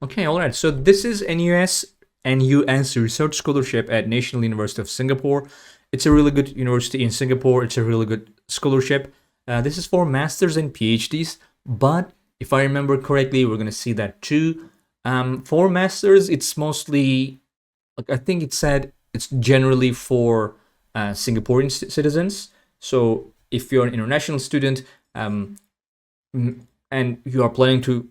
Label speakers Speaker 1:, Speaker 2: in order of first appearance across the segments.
Speaker 1: Okay, all right. So this is NUS Research Scholarship at National University of Singapore. It's a really good university in Singapore. It's a really good scholarship. This is for masters and PhDs, but if I remember correctly, we're gonna see that too. For masters, it's mostly like I think it said it's generally for Singaporean citizens. So if you're an international student um, and you are planning to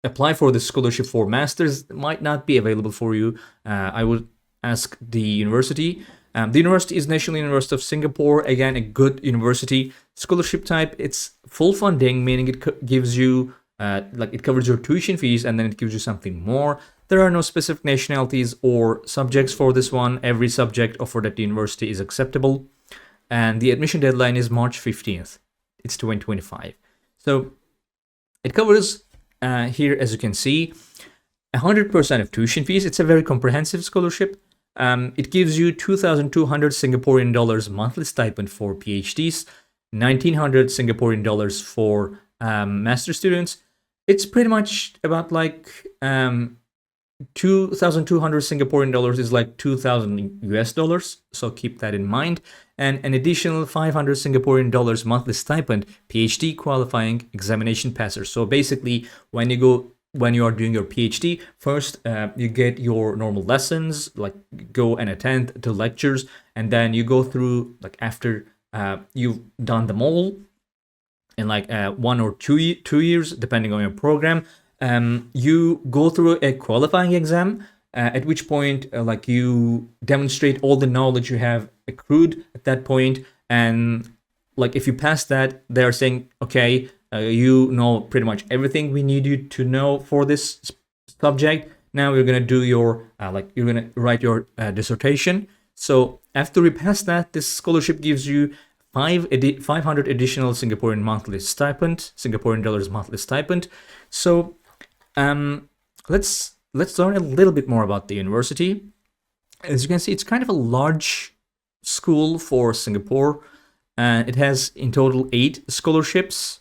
Speaker 1: apply for this scholarship for masters, it might not be available for you. I would ask the university. The university is National University of Singapore. Again, a good university. Scholarship type, it's full funding, meaning it gives you like it covers your tuition fees and then it gives you something more. There are no specific nationalities or subjects for this one. Every subject offered at the university is acceptable, and the admission deadline is March 15th. It's 2025. So it covers here, as you can see, 100% of tuition fees. It's a very comprehensive scholarship. It gives you 2,200 Singaporean dollars monthly stipend for PhDs, 1,900 Singaporean dollars for master students. It's pretty much about like 2,200 Singaporean dollars is like 2,000 US dollars. So keep that in mind. And an additional 500 Singaporean dollars monthly stipend, PhD qualifying examination passer. So basically, when you are doing your PhD, first you get your normal lessons, like go and attend the lectures, and then you go through like after you've done them all in like 1 or 2 years, depending on your program. You go through a qualifying exam, at which point like you demonstrate all the knowledge you have accrued at that point, and like if you pass that, they are saying, okay, you know pretty much everything we need you to know for this subject. Now you're gonna do your like you're gonna write your dissertation. So after we pass that, this scholarship gives you 500 additional Singaporean dollars monthly stipend. So let's learn a little bit more about the university. As you can see, it's kind of a large school for Singapore. It has in total 8 scholarships.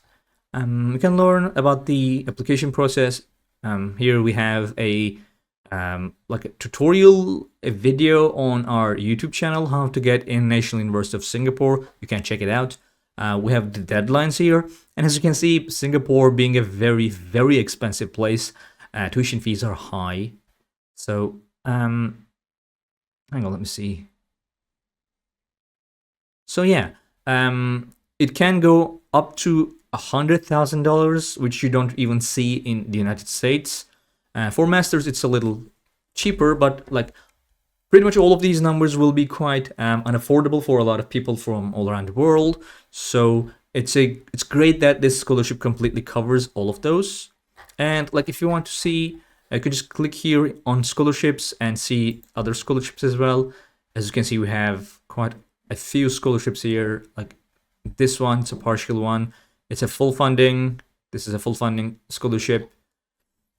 Speaker 1: We can learn about the application process. Here we have a like a tutorial, a video on our YouTube channel, how to get in National University of Singapore. You can check it out. We have the deadlines here, and as you can see, Singapore being a very, very expensive place, tuition fees are high. So hang on, let me see. So yeah, it can go up to $100,000, which you don't even see in the United States. For masters, it's a little cheaper, but like pretty much all of these numbers will be quite unaffordable for a lot of people from all around the world. So it's great that this scholarship completely covers all of those. And like if you want to see, I could just click here on scholarships and see other scholarships as well. As you can see, we have quite a few scholarships here. Like this one, it's a partial one. It's a full funding. This is a full funding scholarship.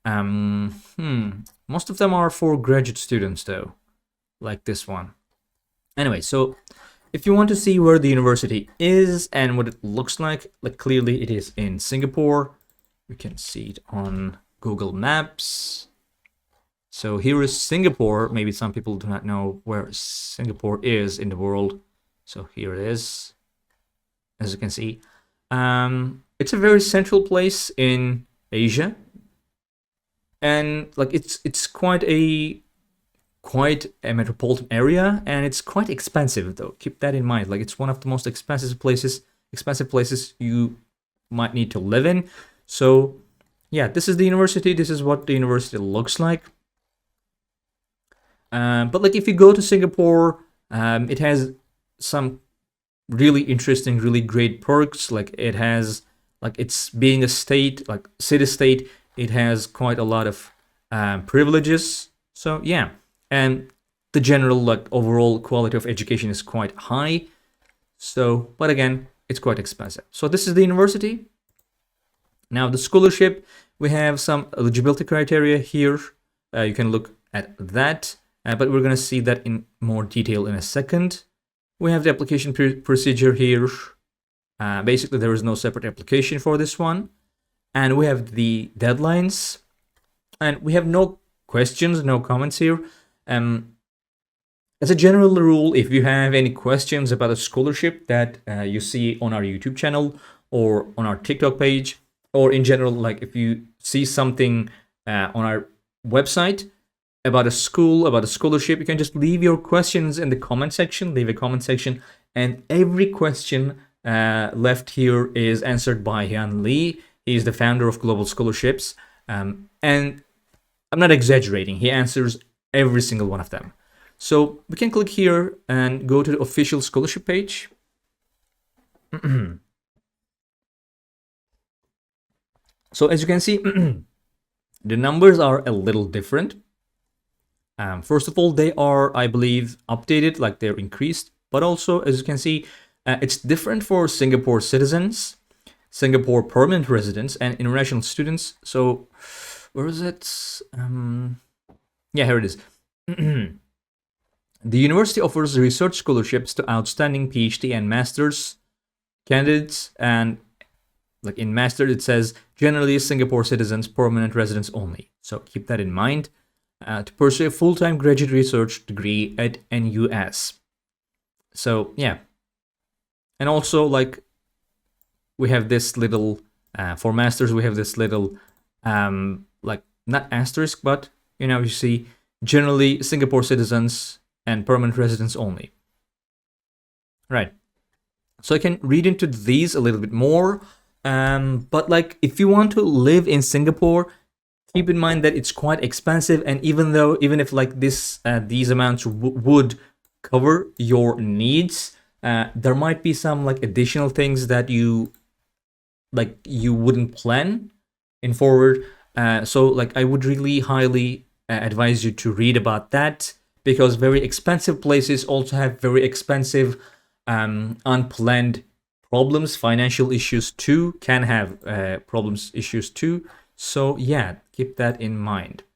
Speaker 1: Most of them are for graduate students though, like this one. Anyway, so if you want to see where the university is and what it looks like clearly it is in Singapore. We can see it on Google Maps. So here is Singapore. Maybe some people do not know where Singapore is in the world. So here it is, as you can see. It's a very central place in Asia, and like it's quite a metropolitan area, and it's quite expensive though. Keep that in mind. Like it's one of the most expensive places you might need to live in. So yeah, this is the university. This is what the university looks like. But like if you go to Singapore, it has some really interesting, really great perks. Like it has, like it's being a state, like city state, it has quite a lot of privileges. So yeah, and the general like overall quality of education is quite high. So, but again, it's quite expensive. So this is the university. Now the scholarship, we have some eligibility criteria here. You can look at that, but we're gonna see that in more detail in a second. We have the application procedure here. Basically, there is no separate application for this one. And we have the deadlines. And we have no questions, no comments here. As a general rule, if you have any questions about a scholarship that you see on our YouTube channel or on our TikTok page, or in general, like if you see something on our website about a school, about a scholarship, you can just leave your questions in the comment section, leave a comment section, and every question left here is answered by Hyun Lee. He is the founder of Global Scholarships. And I'm not exaggerating, he answers every single one of them. So we can click here and go to the official scholarship page. So as you can see, the numbers are a little different. First of all, they are, I believe, updated, like they're increased. But also, as you can see, it's different for Singapore citizens, Singapore permanent residents, and international students. So where is it? Yeah, here it is. The university offers research scholarships to outstanding PhD and master's candidates, and like in master it says generally Singapore citizens, permanent residents only. So keep that in mind to pursue a full-time graduate research degree at NUS. So yeah, and also like we have this little for masters we have this little like not asterisk, but you see generally Singapore citizens and permanent residents only. Right. So I can read into these a little bit more. But like if you want to live in Singapore, keep in mind that it's quite expensive. And even if like these amounts would cover your needs, there might be some like additional things that you wouldn't plan in forward. So like I would really highly advise you to read about that, because very expensive places also have very expensive unplanned problems, financial issues too, can have issues too. So yeah, keep that in mind.